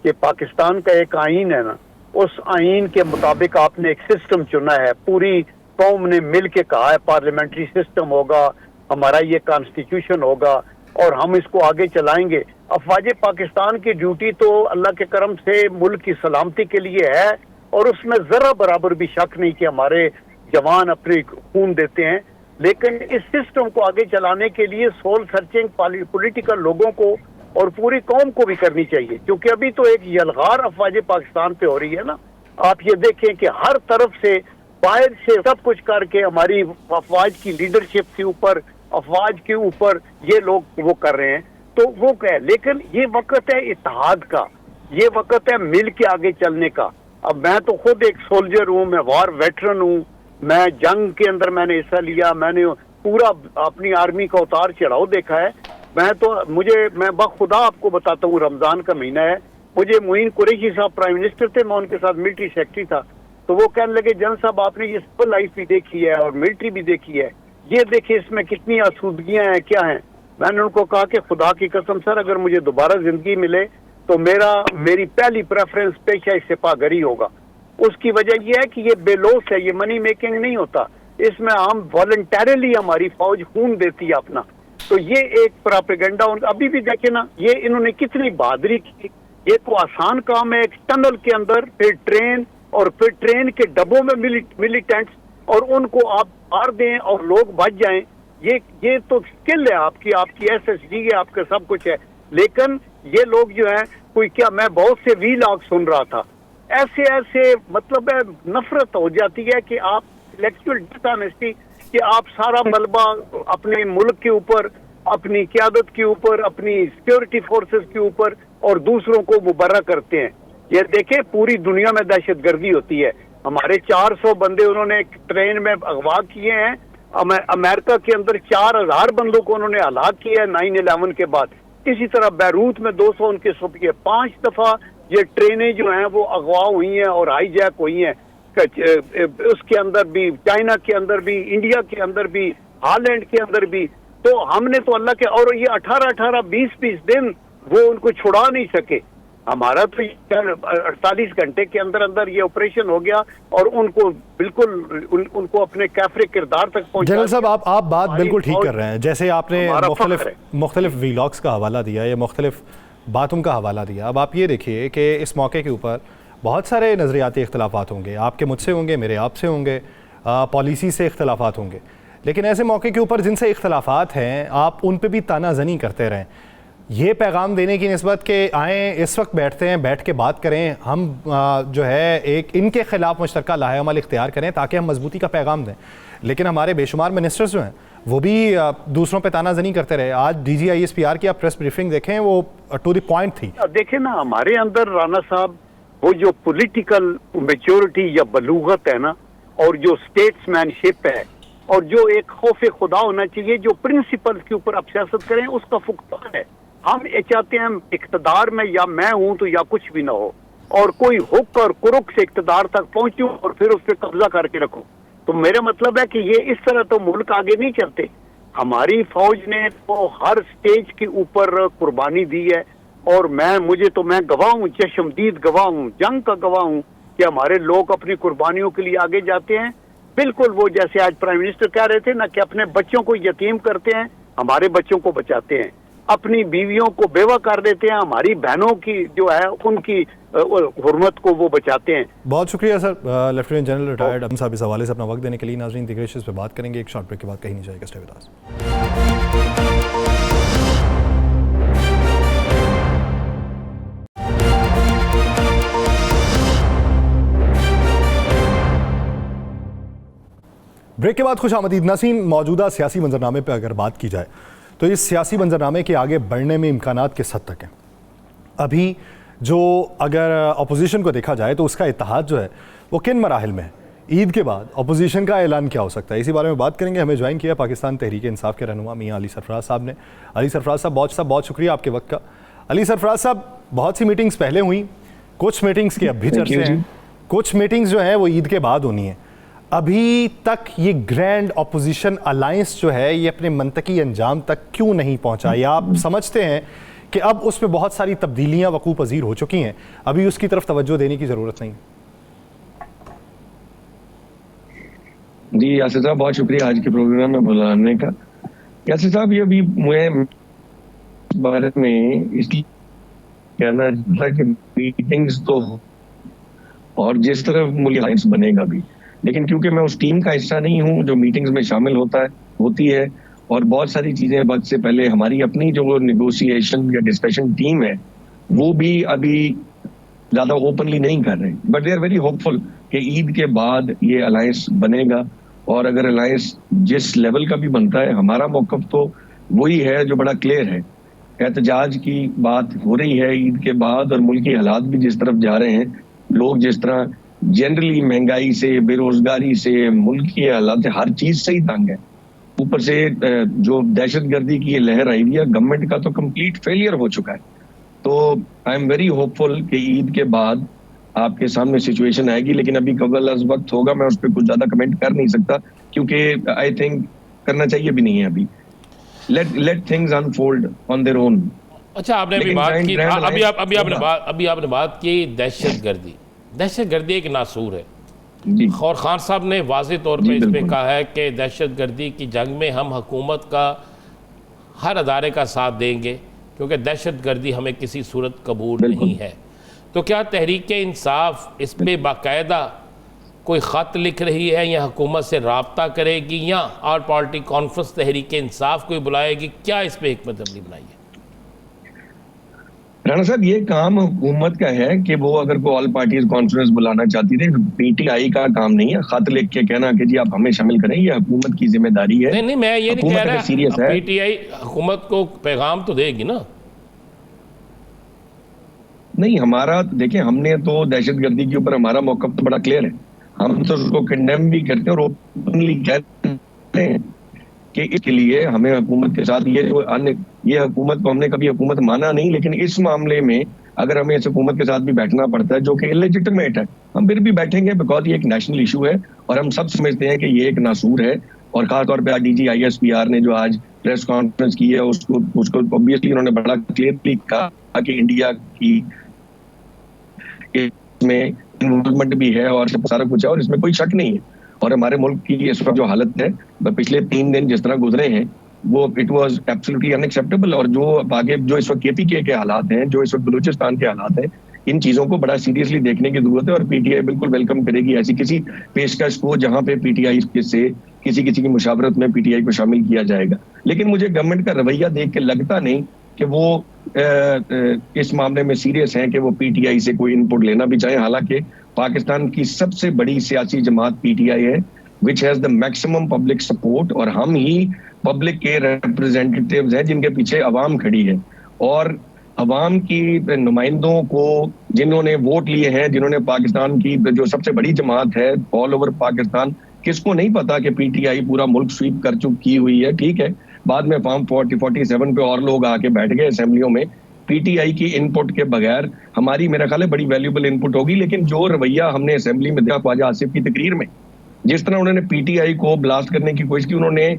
कि पाकिस्तान का एक आईन है ना, उस आईन के मुताबिक आपने एक सिस्टम चुना है, पूरी कौम ने मिल के कहा है पार्लियामेंट्री सिस्टम होगा, हमारा ये कॉन्स्टिट्यूशन होगा और हम इसको आगे चलाएंगे। अफवाज पाकिस्तान की ड्यूटी तो अल्लाह के करम से मुल्क की सलामती के लिए है और उसमें जरा बराबर भी शक नहीं कि हमारे जवान अपने खून देते हैं। लेकिन इस सिस्टम को आगे चलाने के लिए सोल सर्चिंग पॉलिटिकल लोगों को और पूरी कौम को भी करनी चाहिए, क्योंकि अभी तो एक यलगार अफवाज पाकिस्तान पे हो रही है ना। आप ये देखें कि हर तरफ से बाहर से सब कुछ करके हमारी अफवाज की लीडरशिप के ऊपर, अफवाज के ऊपर ये लोग वो कर रहे हैं, तो वो क्या है। लेकिन ये वक्त है इत्तेहाद का, ये वक्त है मिल के आगे चलने का। अब मैं तो खुद एक सोल्जर हूँ, मैं वार वेटरन हूँ, मैं जंग के अंदर मैंने हिस्सा लिया, मैंने पूरा अपनी आर्मी का उतार चढ़ाव देखा है। मैं बखुदा आपको बताता हूँ, रमजान का महीना है, मुझे मोइन कुरैशी साहब प्राइम मिनिस्टर थे, मैं उनके साथ मिलिट्री सेक्रेटरी था, तो वो कहने लगे जनरल साहब आपने ये सिविल लाइफ भी देखी है और मिलिट्री भी देखी है, ये देखिए इसमें कितनी आसूदगियां हैं, क्या हैं। मैंने उनको कहा कि खुदा की कसम सर, अगर मुझे दोबारा जिंदगी मिले तो मेरी पहली प्रेफरेंस पेशा सिपाहगरी होगा। उसकी वजह यह है कि ये बेलोस है, ये मनी मेकिंग नहीं होता, इसमें हम वॉलंटरली हमारी फौज खून देती है अपना। तो ये एक प्रोपेगेंडा अभी भी देखे ना, ये इन्होंने कितनी बहादुरी की। ये तो आसान काम है, एक टनल के अंदर फिर ट्रेन और फिर ट्रेन के डब्बों में मिलिटेंट्स और उनको आप मार दें और लोग बच जाएं। ये तो स्किल है आपकी SSG है, आपका सब कुछ है। लेकिन ये लोग जो है कोई क्या, मैं बहुत से वीलॉग सुन रहा था, ऐसे मतलब नफरत हो जाती है कि आप इंटेलेक्चुअल डिसऑनेस्टी कि आप सारा मलबा अपने मुल्क के ऊपर, अपनी क़यादत के ऊपर, अपनी सिक्योरिटी फोर्सेस के ऊपर और दूसरों को मुबर्रा करते हैं। ये देखें पूरी दुनिया में दहशतगर्दी होती है। हमारे 400 बंदे उन्होंने ट्रेन में अगवा किए हैं, अमेरिका के अंदर 4000 बंदों को उन्होंने हलाक किया है 9/11 के बाद। इसी तरह बैरूत में 200 उनके सुबह 5 दफा ये ट्रेनें जो हैं वो अगवा हुई हैं और हाईजैक हुई हैं। उसके अंदर भी, चाइना के अंदर भी, इंडिया के अंदर भी, हॉलैंड के अंदर भी। तो हमने तो अल्लाह के, और ये 18-20 दिन वो उनको छुड़ा नहीं सके। हमारा तो 48 घंटे के अंदर अंदर ये ऑपरेशन हो गया और उनको बिल्कुल उनको अपने कैफरे किरदार तक पहुंचा। जनरल साहब आप बात बिल्कुल ठीक कर रहे हैं। जैसे आपने मुख्तलिफ वीलॉग्स का हवाला दिया या मुख्तलिफ बातों का हवाला दिया, अब आप ये देखिए कि इस मौके के ऊपर बहुत सारे नज़रियाती इख्तलाफात होंगे, आपके मुझसे होंगे, मेरे आपसे होंगे, पॉलिसी से इख्तलाफात होंगे, लेकिन ऐसे मौके के ऊपर जिनसे इख्तलाफात हैं आप उन पे भी तानाजनी करते रहें, ये पैगाम देने की निस्बत के आएँ इस वक्त बैठते हैं, बैठ के बात करें, हम जो है एक इनके ख़िलाफ़ मुश्तरका लाहेअमल इख्तियार करें ताकि हम मजबूती का पैगाम दें। लेकिन हमारे बेशुमार मिनिस्टर्स जो हैं वो भी दूसरों पे तानाजनी करते रहे। आज DGISPR की आप प्रेस ब्रीफिंग देखें, वो टू द पॉइंट थी। देखें ना, हमारे अंदर राना साहब वो जो पॉलिटिकल मैच्योरिटी या बलूगत है ना, और जो स्टेट्समैनशिप है, और जो एक खौफ खुदा होना चाहिए, जो प्रिंसिपल के ऊपर आप सियासत करें, उसका फुकदान है। हम ये चाहते हैं इख्तिदार में या मैं हूं तो या कुछ भी ना हो, और कोई हुक और कुरुक से इख्तिदार तक पहुंचूं और फिर उस पर कब्जा करके रखूं। तो मेरा मतलब है कि ये इस तरह तो मुल्क आगे नहीं चलते। हमारी फौज ने तो हर स्टेज के ऊपर कुर्बानी दी है, और मैं गवाह हूँ, चश्मदीद गवाह हूँ, जंग का गवाह हूँ कि हमारे लोग अपनी कुर्बानियों के लिए आगे जाते हैं। बिल्कुल वो जैसे आज प्राइम मिनिस्टर कह रहे थे ना कि अपने बच्चों को यतीम करते हैं, हमारे बच्चों को बचाते हैं, अपनी बीवियों को बेवा कर देते हैं, हमारी बहनों की जो है उनकी हुर्मत को वो बचाते हैं। बहुत शुक्रिया सर, लेफ्टिनेंट जनरल रिटायर्ड हम साहब इस हवाले से अपना वक्त देने के लिए। नाज़रीन, दीगर इश्यूज़ पे बात करेंगे, एक शॉर्ट ब्रेक के बाद, कहीं नहीं जाएगा, स्टे विद अस। ब्रेक के बाद खुशामदीद। नाज़रीन, मौजूदा सियासी मंजरनामे पर अगर बात की जाए तो इस सियासी मंजरनामे के आगे बढ़ने में इम्कानात किस हद तक हैं? अभी जो अगर अपोजिशन को देखा जाए तो उसका इत्तेहाद जो है वो किन मराहिल में है? ईद के बाद अपोजिशन का ऐलान क्या हो सकता है? इसी बारे में बात करेंगे। हमें ज्वाइन किया पाकिस्तान तहरीक इंसाफ के रहनुमा मियाँ अली सरफराज साहब ने। अली सरफराज साहब बहुत शुक्रिया आपके वक्त का। अली सरफराज साहब, बहुत सी मीटिंग्स पहले हुई, कुछ मीटिंग्स के अब भी चर्चे हैं, कुछ मीटिंग्स जो हैं वो ईद के बाद होनी है। अभी तक ये ग्रैंड अपोजिशन अलायंस जो है ये अपने मंतकी अंजाम तक क्यों नहीं पहुंचा? या आप समझते हैं कि अब उस पर बहुत सारी तब्दीलियां वकूफ़ पज़ीर हो चुकी हैं, अभी उसकी तरफ तवज्जो देने की ज़रूरत नहीं? जी यासिर साहब, बहुत शुक्रिया आज के प्रोग्राम में बुलाने का। यासिर साहब, ये अभी मुझे बारे में इसलिए कहना था कि मीटिंग्स तो और जिस तरह मुल्क अलायंस बनेगा भी, लेकिन क्योंकि मैं उस टीम का हिस्सा नहीं हूं जो मीटिंग्स में शामिल होती है, और बहुत सारी चीजें वक्त से पहले हमारी अपनी जो निगोशिएशन या डिस्कशन टीम है वो भी अभी ज्यादा ओपनली नहीं कर रहे, but they are very hopeful कि ईद के बाद ये अलायंस बनेगा। और अगर अलायंस जिस लेवल का भी बनता है, हमारा मौकफ तो वही है जो बड़ा क्लियर है। एहतजाज की बात हो रही है ईद के बाद, और मुल्की हालात भी जिस तरफ जा रहे हैं, लोग जिस तरह जनरली महंगाई से, बेरोजगारी से, मुल्क की हालात से, हर चीज से ही तंग है, ऊपर से जो दहशतगर्दी की लहर आई हुई है, गवर्नमेंट का तो कंप्लीट फेलियर हो चुका है। तो आई एम वेरी होपफुल कि ईद के बाद आपके सामने सिचुएशन आएगी, लेकिन अभी कबल अज वक्त होगा, मैं उस पर कुछ ज्यादा कमेंट कर नहीं सकता, क्योंकि आई थिंक करना चाहिए भी नहीं है अभी। Let things unfold on their own. अच्छा, आपने अभी बात की, अभी आपने बात की दहशतगर्दी एक नासूर है, और खान साहब ने वाज़े तौर पे इस पे कहा है कि दहशतगर्दी की जंग में हम हुकूमत का हर अदारे का साथ देंगे, क्योंकि दहशतगर्दी हमें किसी सूरत कबूल नहीं है। तो क्या तहरीक इंसाफ इस पे बाकायदा कोई ख़त लिख रही है, या हुकूमत से रब्ता करेगी, या all party conference Tehreek Insaf कोई बुलाएगी? क्या इस पर हिकमत अमली बनाई है? राणा साहब, ये काम हुकूमत का है कि वो अगर कोई ऑल पार्टीज कॉन्फ्रेंस बुलाना चाहती थी, पीटीआई का काम नहीं है खत लिख के कहना कि जी आप हमें शामिल करें, ये हुकूमत की जिम्मेदारी है। नहीं, मैं ये नहीं कह रहा, सीरियस है, पीटीआई हुकूमत को पैगाम तो देगी ना। नहीं, हमारा देखिए, हमने तो दहशतगर्दी के ऊपर हमारा मौकफ तो बड़ा क्लियर है, हम तो उसको कंडेम भी करते हैं और ओपनली कहते हैं कि इसके लिए हमें हुकूमत के साथ ये हुकूमत को हमने कभी हुकूमत माना नहीं, लेकिन इस मामले में अगर हमें इस हुकूमत के साथ भी बैठना पड़ता है जो कि इलेजिटिमेट है, हम फिर भी बैठेंगे, बिकॉज ये एक नेशनल इशू है और हम सब समझते हैं कि ये एक नासूर है। और खासतौर पर DGISPR ने जो आज प्रेस कॉन्फ्रेंस की है उसको ऑब्वियसली उन्होंने बड़ा क्लियरली कहा कि इंडिया की इसमें इन्वॉल्वमेंट भी है और सारा कुछ है और इसमें कोई शक नहीं है। और हमारे मुल्क की इस वक्त जो हालत है, पिछले 3 दिन जिस तरह गुजरे हैं, वो इट वाज एब्सोल्युटली अनएक्सेप्टेबल। और जो आगे जो इस वक्त केपीके के हालात हैं, जो इस वक्त बलूचिस्तान के हालात हैं, इन चीजों को बड़ा सीरियसली देखने की जरूरत है। और पीटीआई बिल्कुल वेलकम करेगी ऐसी किसी पेशकश को जहां पे पीटीआई से किसी की मुशावरत में पीटीआई को शामिल किया जाएगा। लेकिन मुझे गवर्नमेंट का रवैया देख के लगता नहीं कि वो इस मामले में सीरियस हैं कि वो पीटीआई से कोई इनपुट लेना भी चाहे। हालांकि पाकिस्तान की सबसे बड़ी सियासी जमात पीटीआई है, which has the maximum public support, और हम ही पब्लिक के रिप्रेजेंटेटिव्स हैं जिनके पीछे अवाम खड़ी है। और अवाम की नुमाइंदों को जिन्होंने वोट लिए हैं, जिन्होंने पाकिस्तान की जो सबसे बड़ी जमात है ऑल ओवर पाकिस्तान, किसको नहीं पता कि पीटीआई पूरा मुल्क स्वीप कर चुकी हुई है। ठीक है, बाद में फॉर्म 47 पे और लोग आके बैठ गए असेंबलियों में। पीटीआई की इनपुट के बगैर हमारी मेरा ख्याल है बड़ी वैल्यूबल इनपुट होगी। लेकिन जो रवैया हमने असेंबली में देखा ख्वाजा आसिफ की तकरीर में, जिस तरह उन्होंने पीटीआई को ब्लास्ट करने की कोशिश की, उन्होंने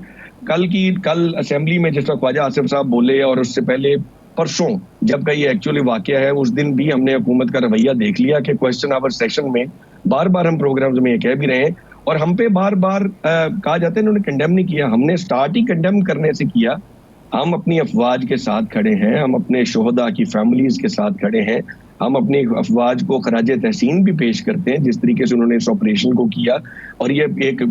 कल असेंबली में जिस तरह ख्वाजा आसिफ साहब बोले, और उससे पहले परसों जब का ये एक्चुअली वाकया है, उस दिन भी हमने हुकूमत का रवैया देख लिया कि क्वेश्चन आवर सेशन में बार बार हम प्रोग्राम्स में ये कह भी रहे हैं और हम पे बार बार कहा जाता है इन्होंने कंडेम नहीं किया। हमने स्टार्ट ही कंडेम करने से किया। हम अपनी अफवाज के साथ खड़े हैं, हम अपने शोहदा की फैमिलीज के साथ खड़े हैं, हम अपनी अफवाज को खराज तहसीन भी पेश करते हैं जिस तरीके से उन्होंने इस ऑपरेशन को किया। और ये एक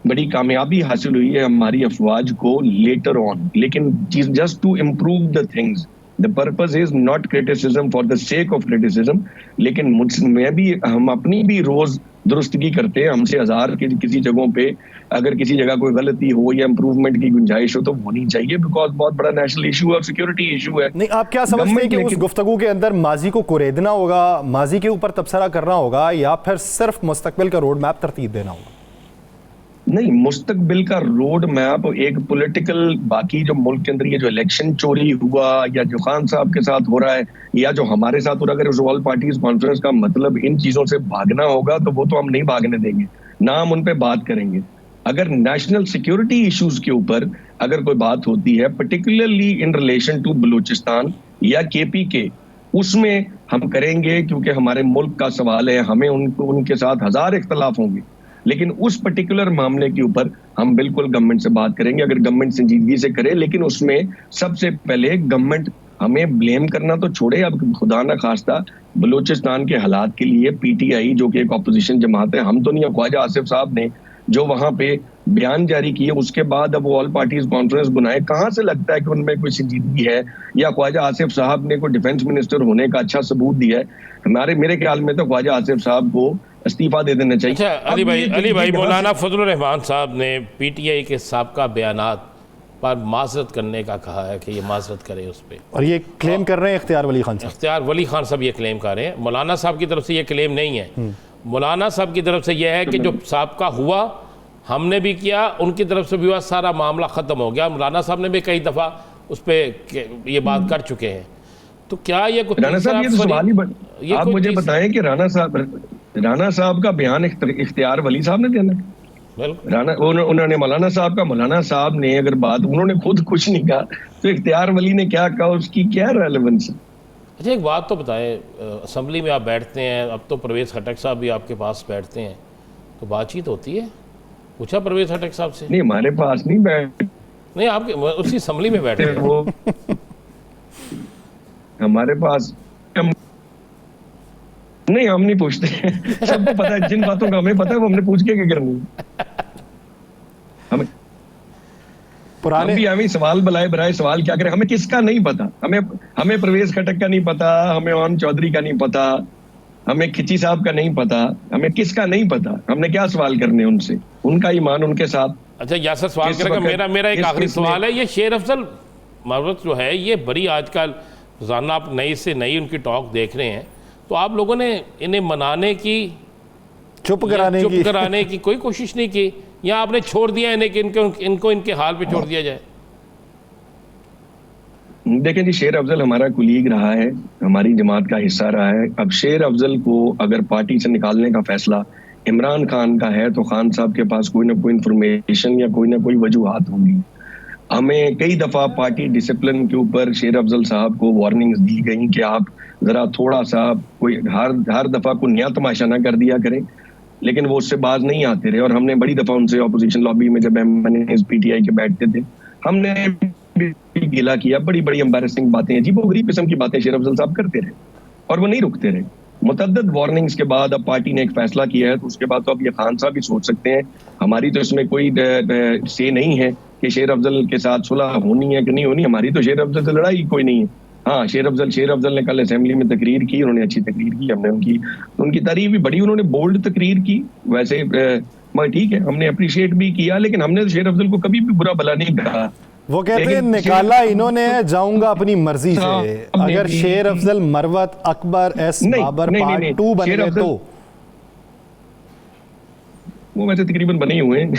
बड़ी कामयाबी हासिल हुई है हमारी अफवाज को लेटर ऑन। लेकिन just to improve the things, the purpose is not criticism for the sake of criticism. लेकिन मैं भी, हम अपनी भी रोज दुरुस्तगी करते हैं। हमसे हजार के किसी जगहों पे अगर किसी जगह कोई गलती हो या इंप्रूवमेंट की गुंजाइश हो तो होनी चाहिए, बिकॉज बहुत बड़ा नेशनल इशू और सिक्योरिटी इशू है। नहीं, आप क्या समझते हैं कि उस गुफ्तगू के अंदर माजी को कुरेदना होगा, माजी के ऊपर तबसरा करना होगा, या फिर सिर्फ मुस्तकबिल का रोड मैप तरतीब देना होगा? नहीं, मुस्तकबिल का रोड मैप एक पॉलिटिकल, बाकी जो मुल्क के अंदर ये जो इलेक्शन चोरी हुआ या जो खान साहब के साथ हो रहा है या जो हमारे साथ हो रहा है, अगर उस ऑल पार्टीज कॉन्फ्रेंस का मतलब इन चीजों से भागना होगा तो वो तो हम नहीं भागने देंगे, ना हम उन पे बात करेंगे। अगर नेशनल सिक्योरिटी इश्यूज के ऊपर अगर कोई बात होती है, particularly in relation to Balochistan या केपीके, उसमें हम करेंगे क्योंकि हमारे मुल्क का सवाल है। हमें उनके साथ हजार इख्तलाफ होंगे, लेकिन उस पर्टिकुलर मामले के ऊपर हम बिल्कुल गवर्नमेंट से बात करेंगे अगर गवर्नमेंट संजीदगी से करे। लेकिन उसमें सबसे पहले गवर्नमेंट हमें ब्लेम करना तो छोड़े। अब खुदा ना खास्ता बलूचिस्तान के हालात के लिए पीटीआई जो कि एक ऑपोजिशन जमात है, हम तो नहीं, ख्वाजा आसिफ साहब ने जो वहां पे बयान जारी किए उसके बाद अब वो ऑल पार्टीज कॉन्फ्रेंस बुनाए, कहां से लगता है कि उनमें कोई संजीदगी है या ख्वाजा आसिफ साहब ने कोई डिफेंस मिनिस्टर होने का अच्छा सबूत दिया है? मेरे ख्याल में तो ख्वाजा आसिफ साहब को इस्तीफा दे देना चाहिए। अच्छा, अली भाई मौलाना फजलुर रहमान साहब ने पीटीआई के साबका बयानात पर माजरत करने का कहा है कि ये माजरत करे उस पर, और ये क्लेम कर रहे हैं इख्तियार वली खान साहब। इख्तियार वली खान साहब ये क्लेम कर रहे हैं, मौलाना साहब की तरफ से ये क्लेम नहीं है। मौलाना साहब की तरफ से यह है कि जो साबका हुआ हमने भी किया, उनकी तरफ से भी हुआ, सारा मामला ख़त्म हो गया। मौलाना साहब ने भी कई दफ़ा उस पर ये बात कर चुके हैं। तो क्या ये कुछ राना साहब, ये तो सवाल ही आप मुझे बताएं कि राना साहब का बयान इख्तियार वली साहब ने देना? उन्होंने मौलाना साहब ने अगर बात, उन्होंने खुद कुछ नहीं कहा तो इख्तियार वली ने क्या कहा, उसकी क्या रेलेवेंस है? अच्छा, एक बात तो बताएं, असेंबली में आप बैठते हैं, अब तो परवेज़ खटक साहब भी आपके पास बैठते हैं, तो बातचीत होती है? पूछा परवेज़ खटक साहब से? नहीं, हमारे पास नहीं बैठ, नहीं आपके उसी असेंबली में बैठे हैं वो हमारे पास नहीं, हम नहीं पूछते। सबको पता है, जिन बातों का हमें पता है वो हमने पूछ के क्या करनी। हमें सवाल बनाए सवाल क्या करें? हमें किसका नहीं पता, हमें परवेज खटक का नहीं पता, हमें ओम चौधरी का नहीं पता, हमें खिची साहब का नहीं पता, हमें किसका नहीं पता। हमने क्या सवाल करने उनसे? उनका ईमान उनके साथ। अच्छा, यासर सवाल करेगा। मेरा एक आखिरी सवाल है, ये शेर अफजल महमूद जो है, ये बड़ी आजकल रोजाना आप नई से नई उनकी टॉक देख रहे हैं, तो आप लोगों ने इन्हें मनाने की, चुप कराने की कोई कोशिश नहीं की, या आपने छोड़ दिया इन्हें कि इनको इनके हाल पे छोड़ दिया जाए? देखें जी, शेर अफजल हमारा कुलीग रहा है, हमारी जमात का हिस्सा रहा है। अब शेर अफजल को अगर पार्टी से निकालने का फैसला इमरान खान का है तो खान साहब के पास कोई ना कोई इंफॉर्मेशन या कोई ना कोई वजूहात होंगी। हमें कई दफा पार्टी डिसिप्लिन के ऊपर शेर अफजल साहब को वार्निंग्स दी गई कि आप जरा थोड़ा सा कोई हर दफा कोई नया तमाशा ना कर दिया करें, लेकिन वो उससे बाज नहीं आते रहे। और हमने बड़ी दफा उनसे ऑपोजिशन लॉबी में जब PTI के बैठते थे, हमने भी गिला किया, बड़ी बड़ी एम्बैरेसिंग बातें, अजीबो गरीब किस्म की बातें शेर अफजल साहब करते रहे और वो नहीं रुकते रहे। मुतअद्दिद वार्निंग्स के बाद अब पार्टी ने एक फैसला किया है, तो उसके बाद तो अब ये खान साहब भी सोच सकते हैं। हमारी तो इसमें कोई से नहीं है कि शेर अफजल के साथ सुलह होनी है कि नहीं होनी, हमारी तो शेर अफजल से लड़ाई कोई नहीं है। हाँ, शेर अफजल ने कल असेंबली में तकरीर की, उन्होंने अच्छी तकरीर की, हमने उनकी तारीफ भी बड़ी, उन्होंने बोल्ड तकरीर की। वैसे मगर ठीक है, हमने अप्रिशिएट भी किया, लेकिन हमने तो शेर अफजल को कभी भी बुरा भला नहीं कहा। वो कहते हैं निकाला इन्होंने, जाऊंगा अपनी मर्जी से। अगर शेर अफजल, मरवत, अकबर, एस बाबर पार्ट 2 बन गए तो वो वैसे तकरीबन बने ही हुए हैं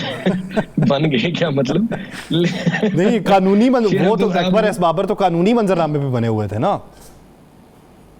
बन गए क्या मतलब नहीं, कानूनी वो तो अकबर एस बाबर तो कानूनी मंजरनामे पे बने हुए थे ना,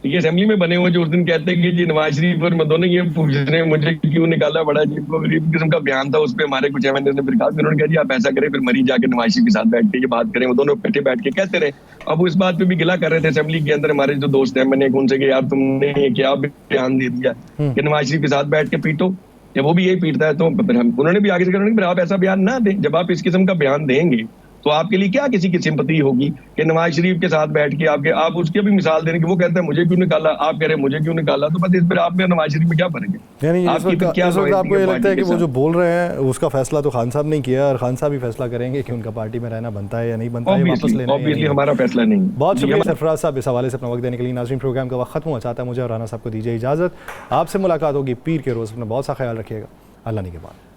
ये असेंबली में बने हुए जो उस दिन कहते हैं कि जी नवाज शरीफ और दोनों ये पूछ रहे हैं मुझे क्यों निकाला, बड़ा अजीब किस्म का बयान था। उस पर हमारे कुछ एमएनए ने फिर कहा, उन्होंने कहा जी आप ऐसा करें, फिर मरी जाके नवाज शरीफ के साथ बैठ के ये बात करें। वो दोनों इकट्ठे बैठ के कहते रहे। अब वो इस बात पे भी गिला कर रहे थे असेंबली के अंदर हमारे जो दोस्त हैं, मैंने उनसे कि यार तुमने क्या बयान दे दिया कि नवाज शरीफ के साथ बैठ के पीटो, या वो भी यही पीटता है। तो फिर हम उन्होंने भी आगे से कहा आप ऐसा बयान ना दें। जब आप इस किस्म का बयान देंगे तो आपके लिए क्या किसी की सिंपैथी होगी कि नवाज शरीफ के साथ बैठ के आप उसकी भी मिसाल दे रहे हैं कि वो कहता है मुझे क्यों निकाला, आप कह रहे हैं मुझे क्यों निकाला, तो बस इस पर आप में नवाज शरीफ में क्या फर्क है? यानी इस वक्त आपको ये लगता है कि वो जो बोल रहे हैं उसका फैसला तो खान साहब नहीं किया, और खान साहब ही फैसला करेंगे कि उनका पार्टी में रहना बनता है या नहीं बनता है, वापस लेना है? ऑब्वियसली हमारा फैसला नहीं। बहुत शुक्रिया सरफराज साहब इस हवाले से अपना वक्त देने के लिए। नाज़रीन, प्रोग्राम का वक्त खत्म हो चाहता है, मुझे और राना साहब को दीजिए इजाज़त। आपसे मुलाकात होगी पीर के रोज़। अपना बहुत सा ख्याल रखिएगा। अल्लाह ने के बाद।